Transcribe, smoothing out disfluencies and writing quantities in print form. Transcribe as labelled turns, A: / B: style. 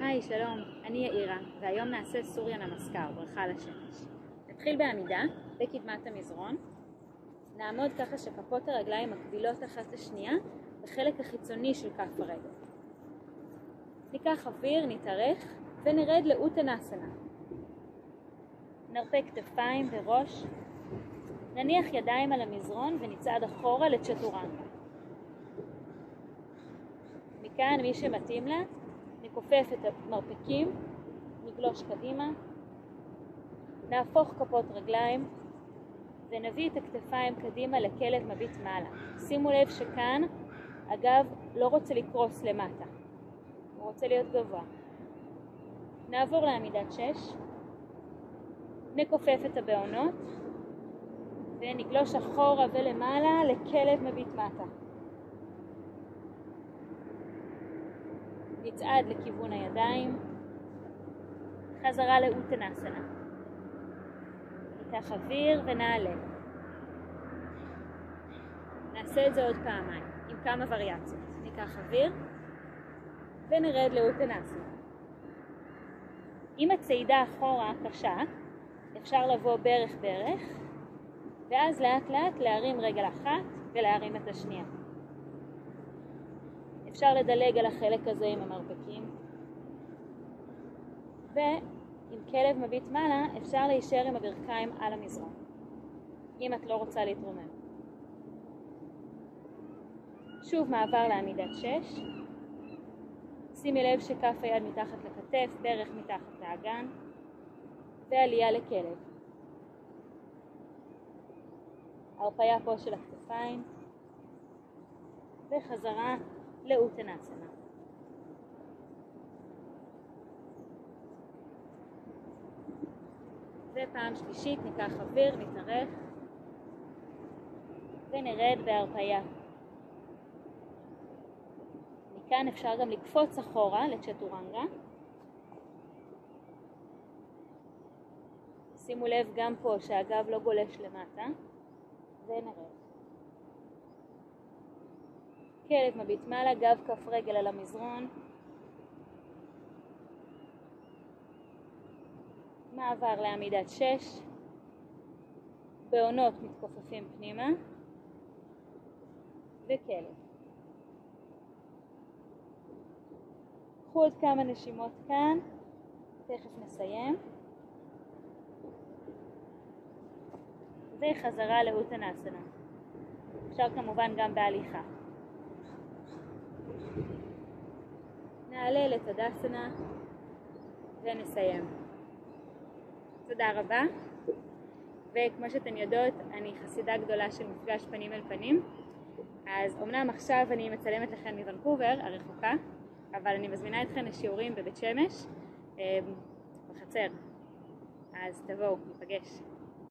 A: היי, שלום, אני יאירה, והיום נעשה סוריה נמסקר, ברכה לשמש. נתחיל בעמידה, בקדמת המזרון. נעמוד ככה שכפות הרגליים מקבילות אחת לשנייה, בחלק החיצוני של כף הרגל. ניקח אוויר, נתארך, ונרד לאוטנסנה. נרפה כתפיים וראש. נניח ידיים על המזרון ונצעד אחורה לצ'טורנגה. מכאן, מי שמתאים לה, נכופף את המרפקים, נגלוש קדימה, נהפוך כפות רגליים ונביא את הכתפיים קדימה לכלב מביט מעלה. שימו לב שכאן הגב לא רוצה לקרוס למטה, הוא רוצה להיות גבוה. נעבור לעמידת 6, נכופף את הבעונות ונגלוש אחורה ולמעלה לכלב מביט מטה. נצעד לכיוון הידיים, חזרה לאוטנסנה. ניקח אוויר ונעלה. נעשה את זה עוד פעמיים, עם כמה וריאציות. ניקח אוויר ונרד לאוטנסנה. עם הצעידה אחורה קשה, אפשר לבוא ברך, ואז לאט לאט להרים רגל אחת ולהרים את השנייה. אפשר לדלג על החלק הזה עם המרפקים, ועם כלב מביט מעלה אפשר להישאר עם הברכיים על המזרון, אם את לא רוצה להתרומם. שוב מעבר לעמידת 6, שימי לב שכף היד מתחת לכתף, ברך מתחת לאגן, ועלייה לכלב. הרפיה פה של הכתפיים, וחזרה לאוטנסנה. ופעם שלישית ניקח אוויר, נתארך ונרד בהרפיה. מכאן אפשר גם לקפוץ אחורה לצ'טורנגה. שימו לב גם פה שהגב לא גולש למטה, ונרד. כלב מביט מעלה, גב כף רגל על המזרון. מעבר לעמידת 6. בעונות מתכופפים פנימה. וכלב. קחו עוד כמה נשימות כאן. תכף נסיים. וחזרה לאוטנסנה. אפשר כמובן גם בהליכה. נעלה לתדסנה ונסיים. תודה רבה. וכמו שאתן יודעות, אני חסידה גדולה של מפגש פנים אל פנים. אז אמנם עכשיו אני מצלמת לכם מוונקובר, הרחוקה, אבל אני מזמינה אתכן לשיעורים בבית שמש, בחצר. אז תבואו, ניפגש.